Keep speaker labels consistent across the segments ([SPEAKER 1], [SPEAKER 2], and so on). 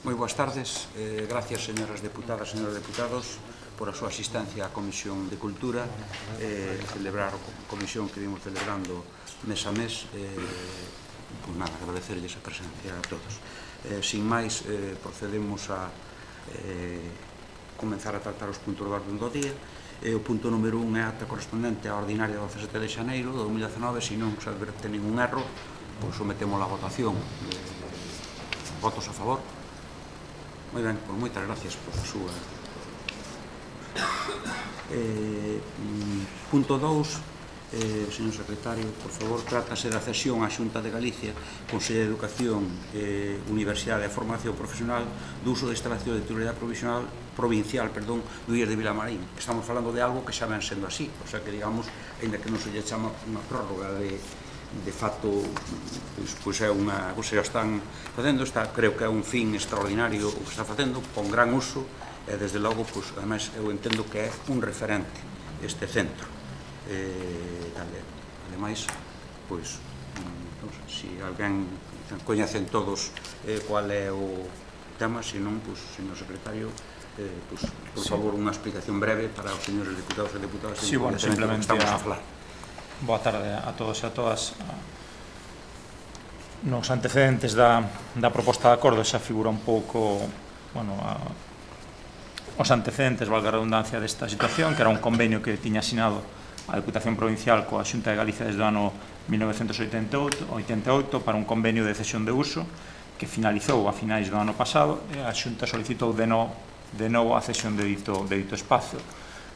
[SPEAKER 1] Moi boas tardes. Gracias, señoras deputadas, señores deputados, por a súa asistencia á Comisión de Cultura, celebrar a comisión que vimos celebrando mes a mes. Pois nada, agradecerlles a presencia a todos. Sin máis, procedemos a comenzar a tratar os puntos do orden do día. O punto número 1 é a acta correspondente á ordinaria do 17 de xaneiro de 2019. Se non se adverte ningún erro, pois sometemos a votación. Votos a favor? Moi ben, pois moitas gracias por a súa. Punto 2, señor secretario, por favor, trátase da cesión á Xunta de Galicia, Consello de Educación, Universidade e Formación Profesional do uso de instalación de titularidade provincial do IES de Vilamarín. Estamos falando de algo que xa ven sendo así, o sea que, digamos, ainda que non se lle chama unha prórroga de facto, pois é unha cousa que están facendo, creo que é un fin extraordinario o que está facendo, con gran uso, e desde logo, pois, ademais, eu entendo que é un referente este centro. Ademais, pois, non sei, se alguén coñecen todos cual é o tema, se non, pois, señor secretario, pois, por favor, unha explicación breve para os señores deputados e deputadas.
[SPEAKER 2] Sí, bueno, simplemente
[SPEAKER 1] estamos a falar.
[SPEAKER 2] Boa tarde a todos e a todas. Nos antecedentes da proposta de acordo xa figura un pouco, bueno, os antecedentes, valga a redundancia, desta situación, que era un convenio que tiña asinado a Deputación Provincial coa Xunta de Galicia desde o ano 1988 para un convenio de cesión de uso que finalizou a finais do ano pasado e a Xunta solicitou de novo a cesión de dito espacio.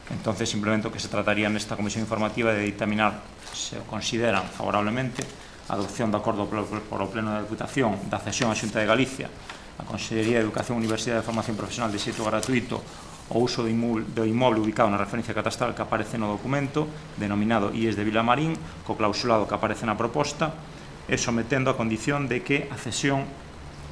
[SPEAKER 2] Entonces, simplemente o que se trataría nesta comisión informativa de dictaminar se o consideran favorablemente a adopción de acordo por o Pleno da Deputación da cesión á Xunta de Galicia, a Consellería de Educación, Universidade e Formación Profesional de xeito gratuito o uso do inmoble ubicado na referencia catastral que aparece no documento denominado IES de Vilamarín, co clausulado que aparece na proposta, e sometendo a condición de que a cesión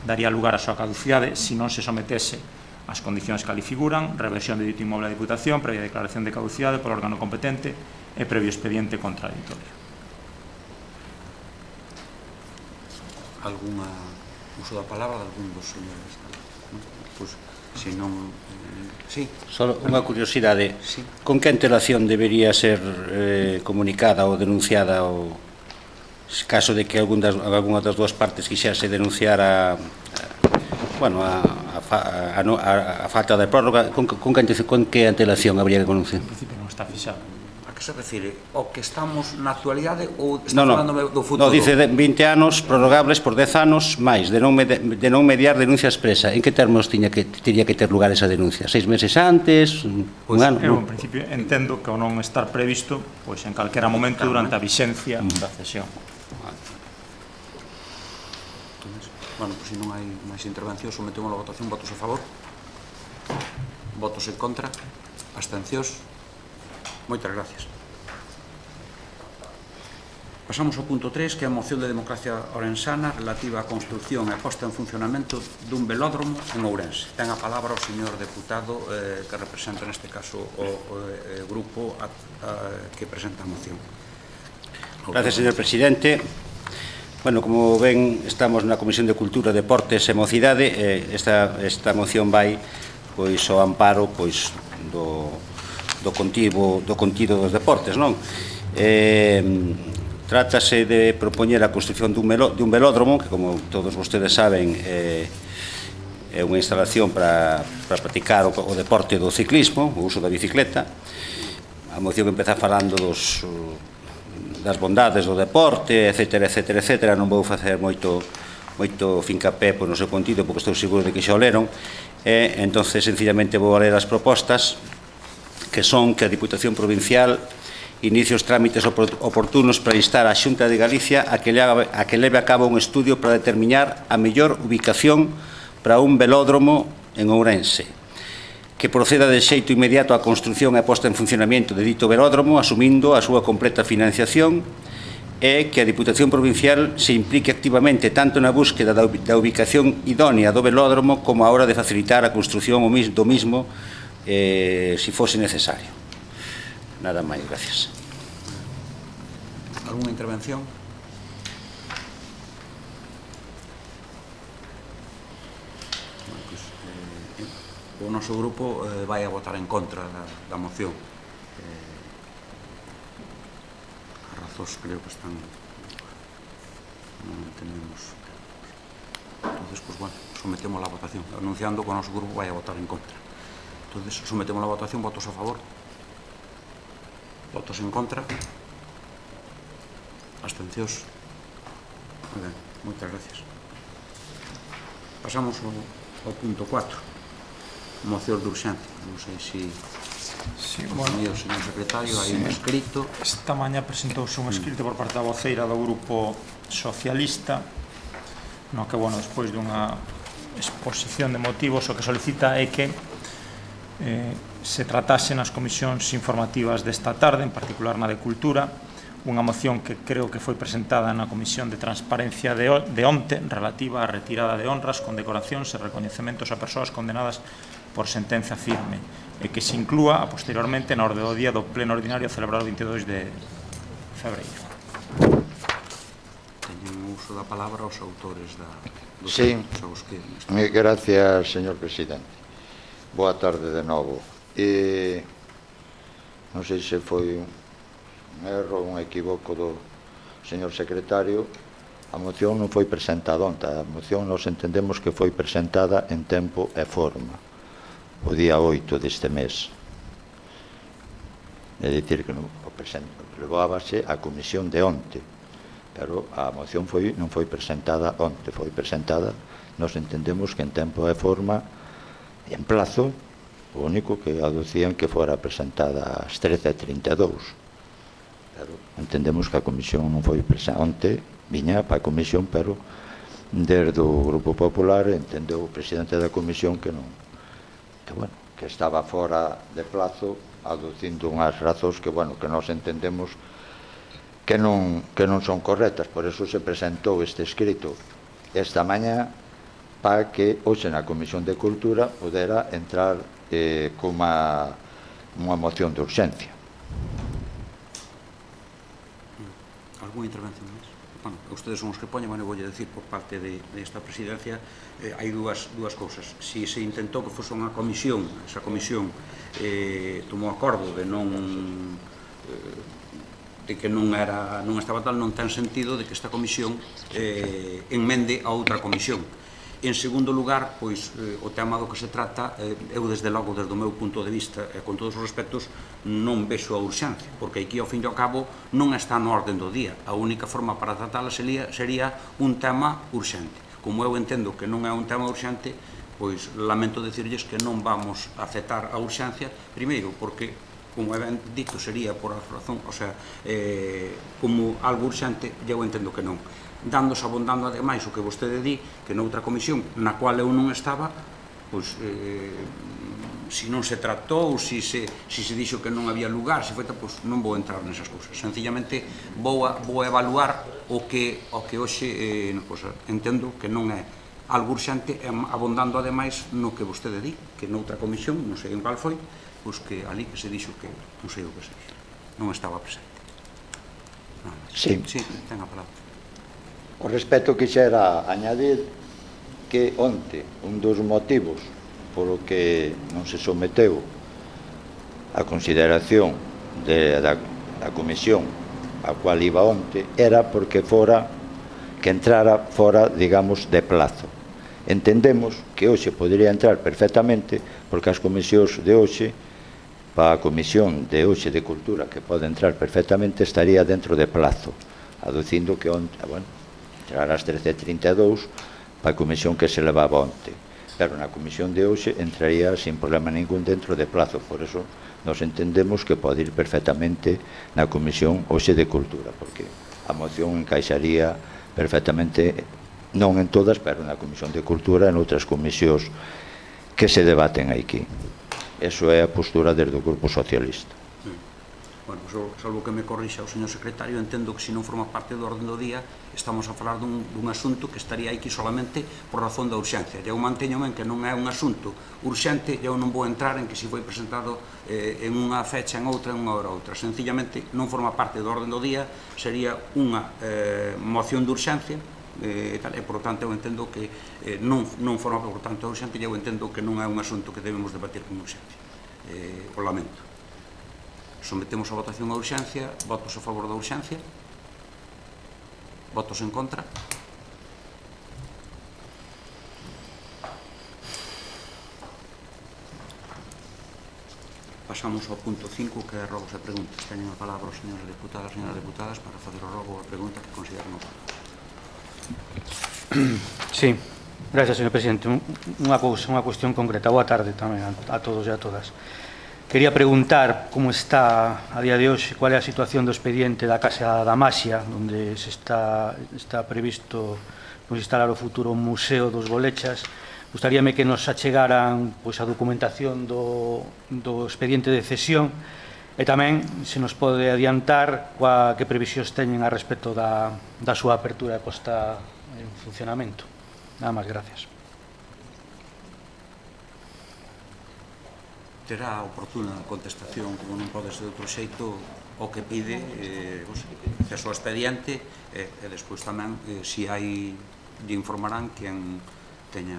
[SPEAKER 2] daría lugar a súa caducidade se non se sometese as condicións que ali figuran, reversión de dito inmoble a Diputación, previa declaración de caducidade polo órgano competente e previo expediente contradictorio.
[SPEAKER 1] Alguna uso da palabra de algún dos señores? Pois, se non... Sí.
[SPEAKER 3] Só unha curiosidade.
[SPEAKER 1] Sí.
[SPEAKER 3] Con que antelación debería ser comunicada ou denunciada o caso de que algunha das dúas partes quixese denunciar a falta de prórroga? Con que antelación habría que conocer?
[SPEAKER 2] En principio non está fixado.
[SPEAKER 1] A que se refire? O que estamos na actualidade ou está falando do futuro?
[SPEAKER 3] Non, dice 20 anos prorrogables por 10 anos máis, de non mediar denuncia expresa. En que termos tiña que ter lugar esa denuncia? 6 meses antes? Un ano?
[SPEAKER 2] Eu, en principio, entendo que ao non estar previsto, pois en calquera momento durante a vixencia da cesión.
[SPEAKER 1] Bueno, pois se non hai máis intervencións, sometemos a votación. Votos a favor? Votos en contra? Abstencións? Moitas gracias. Pasamos ao punto 3, que é a moción de Democracia Orensana relativa á construción e posta en funcionamento dun velódromo en Ourense. Ten a palabra o señor deputado que representa neste caso o grupo que presenta a moción.
[SPEAKER 3] Gracias, señor presidente. Bueno, como ven, estamos na Comisión de Cultura, Deportes e Mocidade. Esta moción vai pois ao amparo pois do contido dos deportes, non? Trátase de propoñer a construción dun velódromo, que, como todos vostedes saben, é unha instalación para practicar o deporte do ciclismo, o uso da bicicleta. A moción empeza falando das bondades do deporte, etcétera. Non vou facer moito fincapé no seu contido, porque estou seguro de que xa o leron. Entón, sencillamente, vou a ler as propostas, que son que a Diputación Provincial inicie os trámites oportunos para instar a Xunta de Galicia a que leve a cabo un estudio para determinar a mellor ubicación para un velódromo en Ourense, que proceda de xeito inmediato a construción e posta en funcionamento de dito velódromo, asumindo a súa completa financiación, e que a Diputación Provincial se implique activamente tanto na búsqueda da ubicación idónea do velódromo como a hora de facilitar a construción do mismo se fose necesario. Nada máis, gracias.
[SPEAKER 1] Alguna intervención? o noso grupo vai a votar en contra da moción. As razóns creo que están, non entendemos. Entonces, pues bueno, sometemos a votación, anunciando que o noso grupo vai a votar en contra. Entonces, sometemos a votación, votos a favor, votos en contra, abstencións. Moi ben, moitas gracias. Pasamos ao punto 4, moción de urxencia. Non sei se o señor secretario hai un escrito.
[SPEAKER 2] Esta mañá presentouse un escrito por parte da voceira do Grupo Socialista, no que, bueno, despois dunha exposición de motivos, o que solicita é que se tratase nas comisións informativas desta tarde, en particular na de Cultura, unha moción que creo que foi presentada na Comisión de Transparencia de onte, relativa á retirada de honras, condecoracións e recoñecementos a persoas condenadas por sentenza firme, e que se inclúa a posteriormente na orde do día do pleno ordinario celebrado o 22 de febreiro.
[SPEAKER 1] Teñen uso da palabra os autores dos xogos que...
[SPEAKER 4] Gracias, señor presidente. Boa tarde de novo. Non sei se foi un erro, un equivoco do señor secretario. A moción non foi presentada onte. A moción nos entendemos que foi presentada en tempo e forma o día 8 deste mes. É dicir que levábase a comisión de onte, pero a moción non foi presentada onte, foi presentada, nos entendemos que en tempo e forma e en plazo. O único que aducían que fora presentada ás 13:32, pero entendemos que a comisión non foi presentada onte, viña para a comisión, pero desde o Grupo Popular entendeu o presidente da comisión que non, que estaba fora de plazo, aducindo unhas razóns que, bueno, que nós entendemos que non son correctas. Por eso se presentou este escrito esta mañá, para que hoxe na Comisión de Cultura pudera entrar como unha moción de urxencia.
[SPEAKER 1] Algúna intervención máis? Bueno, ustedes son os que poñen, bueno, voulle decir por parte desta presidencia, hai dúas cousas. Si se intentou que fose unha comisión, esa comisión tomou acordo de que non estaba tal, non ten sentido de que esta comisión enmende a outra comisión. En segundo lugar, pois, o tema do que se trata, eu desde logo, desde o meu punto de vista, e con todos os respectos, non vexo a urxencia, porque aquí, ao fin e ao cabo, non está no orden do día. A única forma para tratala sería un tema urxente. Como eu entendo que non é un tema urxente, pois lamento decirlles que non vamos a aceptar a urxencia, primeiro, porque, como é ben dito, sería por a razón, o sea, como algo urxente, eu entendo que non. Abondando ademais o que vostede di, que noutra comisión na cual eu non estaba, pois, se non se tratou, se dixo que non había lugar, pois non vou entrar nesas cousas. Sencillamente vou evaluar o que hoxe entendo que non é algo urxente, abondando ademais no que vostede di, que noutra comisión, non sei en cal foi, pois que ali que se dixo que non sei o que se dixo, non estaba presente.
[SPEAKER 4] Sí,
[SPEAKER 1] ten a palabra.
[SPEAKER 4] O respecto quixera añadir que onte un dos motivos polo que non se someteu a consideración da comisión a cual iba onte era porque entrara fora, digamos, de plazo. Entendemos que hoxe podría entrar perfectamente, porque as comisións de hoxe, para a comisión de hoxe de Cultura, que pode entrar perfectamente, estaría dentro de plazo, aducindo que onte, entrar ás 13:32 para a comisión que se levaba onte, pero na comisión de hoxe entraría sin problema ningún dentro de plazo. Por eso nos entendemos que pode ir perfectamente na comisión hoxe de Cultura, porque a moción encaixaría perfectamente, non en todas, pero na comisión de Cultura e noutras comisións que se debaten aquí. Eso é a postura desde o Grupo Socialista.
[SPEAKER 1] Bueno, salvo que me corrixa o señor secretario, entendo que se non forma parte do orden do día, estamos a falar dun asunto que estaría aquí solamente por razón da urxencia. Eu manteño que non é un asunto urxente, eu non vou entrar en que se foi presentado en unha fecha, en outra, en unha hora outra. Sencillamente non forma parte do orden do día, sería unha moción de urxencia, e por tanto eu entendo que non forma por tanto urxente, e eu entendo que non é un asunto que debemos debatir con urxencia. O lamento. Sometemos a votación a urxencia. Votos a favor da urxencia? Votos en contra? Pasamos ao punto 5, que é rogos e preguntas. Teñen a palabra os señores deputados e señoras deputadas para fazer o rogo ou a pregunta que consideran oportuna.
[SPEAKER 5] Sí, gracias, señor presidente. Unha cuestión concreta. Boa tarde tamén a todos e a todas. Quería preguntar como está a día de hoxe, cual é a situación do expediente da Casa da Maxia, onde se está previsto instalar o futuro Museo dos Bolechas. Gustaríame que nos achegaran a documentación do expediente de cesión e tamén se nos pode adiantar que previsións teñen a respecto da súa apertura e posta en funcionamento. Nada máis, gracias.
[SPEAKER 1] Terá oportuna contestación, como non pode ser de outro xeito, o que pide acceso ao expediente e despois tamén, se hai, lle informarán quen teña,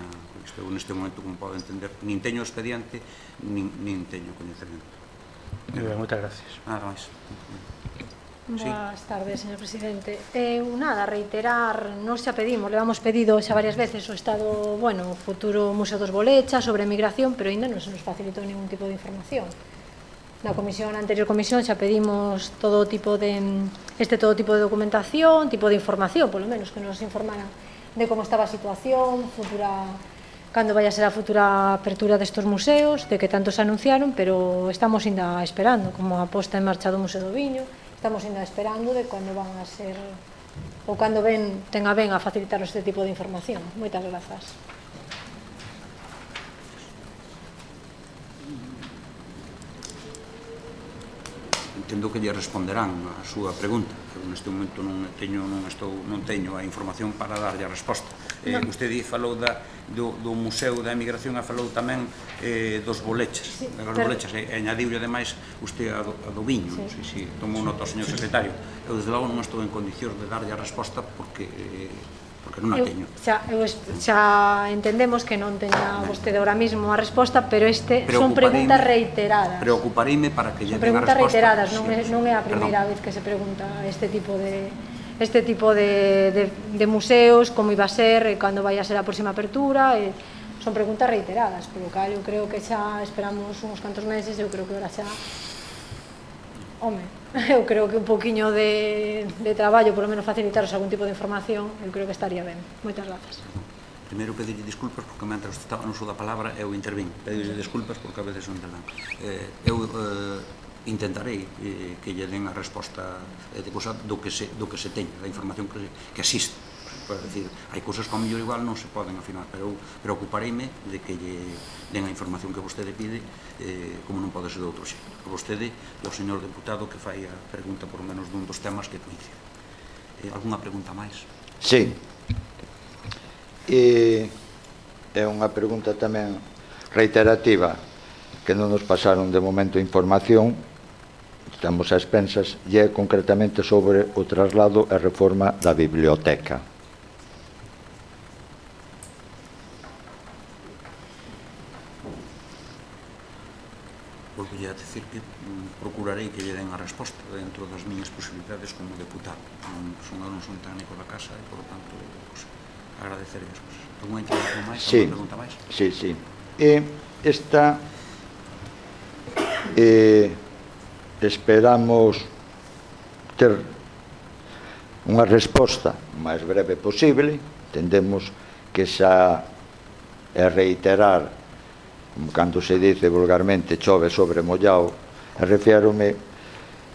[SPEAKER 1] eu neste momento, como pode entender, nin teño expediente, nin teño coñecemento.
[SPEAKER 5] Moitas gracias.
[SPEAKER 1] Nada máis.
[SPEAKER 6] Boas tardes, señor presidente. Nada, reiterar, nos xa pedimos, levamos pedido xa varias veces o estado, bueno, o futuro Museo dos Bolechas sobre migración, pero ainda non se nos facilitou ningún tipo de información. Na anterior comisión xa pedimos todo tipo de documentación, tipo de información, polo menos, que nos informaran de como estaba a situación futura, cando vai a ser a futura apertura destos museos, de que tanto se anunciaron, pero estamos ainda esperando, como a posta en marcha do Museo do Viño, estamos ainda esperando de cando van a ser, ou cando tenga ben a facilitar este tipo de información. Moitas grazas.
[SPEAKER 1] Entendo que lle responderán a súa pregunta. Eu neste momento non teño a información para darlle a resposta. Vostede falou do Museo da Emigración e falou tamén dos Bolechas. E añadiulle ademais usted a do Viño. Tomou nota o señor secretario. Eu desde logo non estou en condicións de darlle a resposta porque non a teño.
[SPEAKER 6] Xa entendemos que non teña vostede ahora mismo a resposta, pero son preguntas reiteradas.
[SPEAKER 1] Preocupareime para que lle den a resposta.
[SPEAKER 6] Son preguntas reiteradas, non é a primeira vez que se pregunta este tipo de museos, como iba a ser, cando vai a ser a próxima apertura. Son preguntas reiteradas, polo cal eu creo que xa esperamos uns cantos meses, eu creo que ahora xa... Home, eu creo que un poquinho de traballo, por lo menos facilitaros algún tipo de información, eu creo que estaría ben. Moitas grazas.
[SPEAKER 1] Primeiro pedirlle disculpas porque mentre estaba no uso da palabra eu intervín. Pedirlle disculpas porque a veces non te dan. Eu intentarei que lle den a resposta do que se teña, da información que existe. Para decir, hai cousas que ao mellor igual non se poden afinar, pero eu preocupareime de que lle den a información que vostede pide, como non pode ser de outro xeito. Vostede e o señor deputado que fai a pregunta por menos dun dos temas que coincide. Alguna pregunta máis?
[SPEAKER 4] Sí. É unha pregunta tamén reiterativa que non nos pasaron de momento información, estamos a expensas, e é concretamente sobre o traslado e reforma da biblioteca.
[SPEAKER 1] Volville a decir que procurarei que lle den a resposta dentro das miñas posibilidades como deputado. Non son técnico da casa e, por tanto, agradecerei as cosas. Alguna intervención máis? Alguna pregunta máis?
[SPEAKER 4] Sí. Esta esperamos ter unha resposta o máis breve posible. Entendemos que xa é reiterar, cando se dice vulgarmente chove sobre mollao, refiérome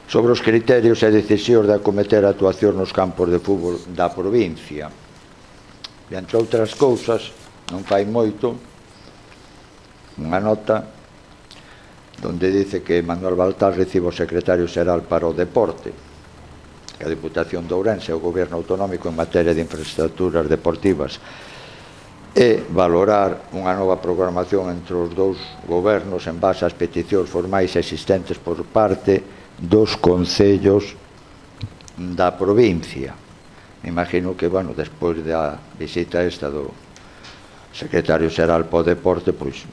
[SPEAKER 4] sobre os criterios e decisións de acometer a actuación nos campos de fútbol da provincia. E, entre outras cousas, non fai moito, unha nota onde dice que Manuel Baltar recibe o secretario xeral para o deporte, que a Diputación de Ourense e o Goberno Autonómico en materia de infraestructuras deportivas, e valorar unha nova programación entre os dous gobernos en base ás peticións formais existentes por parte dos concellos da provincia. Me imagino que, bueno, despois da visita esta do secretario xeral para o deporte, pois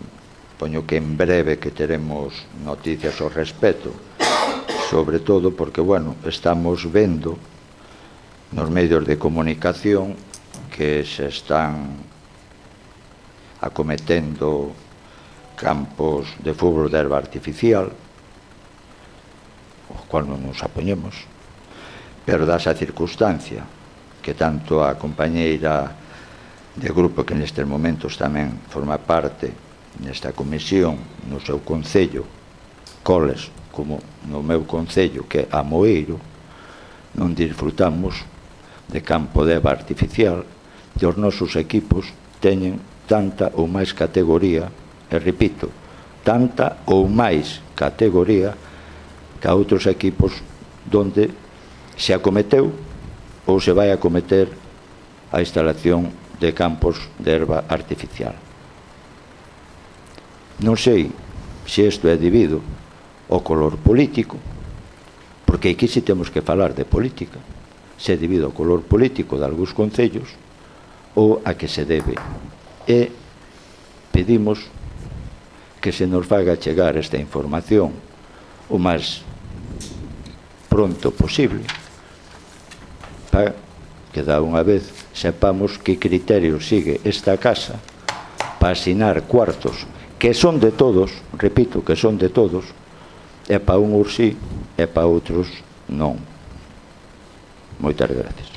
[SPEAKER 4] poño que en breve que teremos noticias ao respecto, sobre todo porque, bueno, estamos vendo nos medios de comunicación que se están acometendo campos de fútbol de herba artificial, o cual non nos apoñemos, pero dá esa circunstancia que tanto a compañeira de grupo que nestes momentos tamén forma parte nesta comisión no seu concello, Coles, como no meu concello, que é Amoeiro, non disfrutamos de campo de herba artificial, e os nosos equipos teñen tanta ou máis categoría, e repito, tanta ou máis categoría que a outros equipos donde se acometeu ou se vai acometer a instalación de campos de herba artificial. Non sei se isto é debido ao color político, porque aquí si temos que falar de política, se é debido ao color político de algúns concellos ou a que se debe. E pedimos que se nos faga chegar esta información o máis pronto posible para que da unha vez sepamos que criterio sigue esta casa para asinar cuartos que son de todos, repito, que son de todos, e para uns sí e para outros non. Moitas gracias.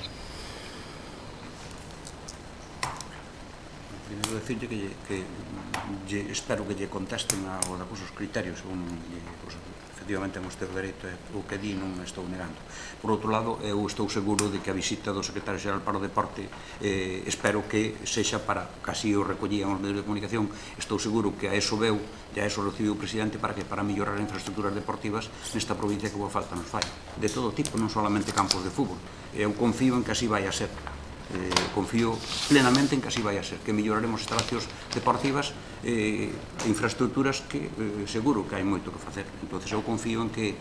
[SPEAKER 1] Primeiro decirle que espero que lle contesten ao da os criterios, según efectivamente ten usted o dereito, o que di non estou negando. Por outro lado, eu estou seguro de que a visita do secretario xeral para o deporte espero que sexa para, casi o recollían os medios de comunicación, estou seguro que a eso veu e a eso recibiu o presidente para mellorar as infraestructuras deportivas nesta provincia que boa falta nos fai, de todo tipo, non solamente campos de fútbol. Eu confío en que así vai a ser. Confío plenamente en que así vai a ser, que melloraremos instalacións deportivas e infraestructuras que seguro que hai moito que facer. Entón, eu confío en que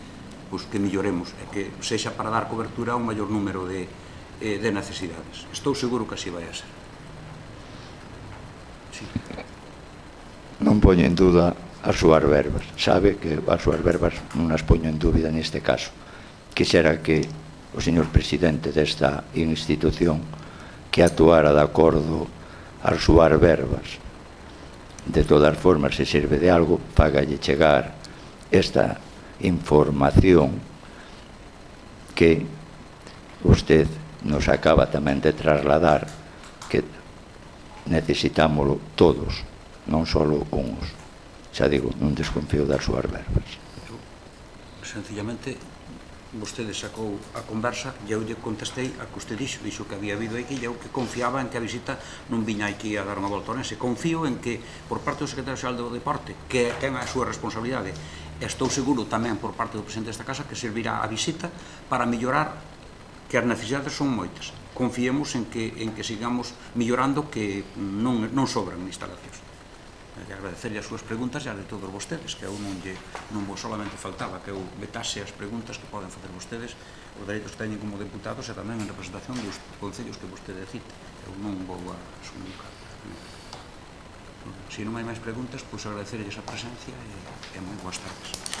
[SPEAKER 1] melloremos e que sexa para dar cobertura a un maior número de necesidades. Estou seguro que así vai a ser. Sí.
[SPEAKER 4] Non poño en duda as súas verbas. Sabe que as súas verbas non as poño en dúbida neste caso. Quixera que o señor presidente desta institución que actuara de acordo ás súas verbas. De todas formas, se sirve de algo, fágalle chegar esta información que usted nos acaba tamén de trasladar, que necesitámoslo todos, non só uns. Xa digo, non desconfío das súas verbas.
[SPEAKER 1] Sencillamente, vostede sacou a conversa e eu lle contestei a que usted dixo que había habido aquí e eu que confiaba en que a visita non viña aquí a dar unha volta nese. Confío en que por parte do secretario xeral do deporte, que ten a súa responsabilidade, e estou seguro tamén por parte do presidente desta casa, que servirá a visita para mellorar, que as necesidades son moitas. Confiemos en que sigamos mellorando, que non sobran instalacións. De agradecerlle as súas preguntas e as de todos vostedes, que eu non vos solamente faltaba que eu vetase as preguntas que poden facer vostedes, os dereitos que teñen como deputados e tamén en representación dos concellos que vostede cite. Eu non vou a asumir. Se non hai máis preguntas, pois agradecerlle esa presencia e moi boas tardes.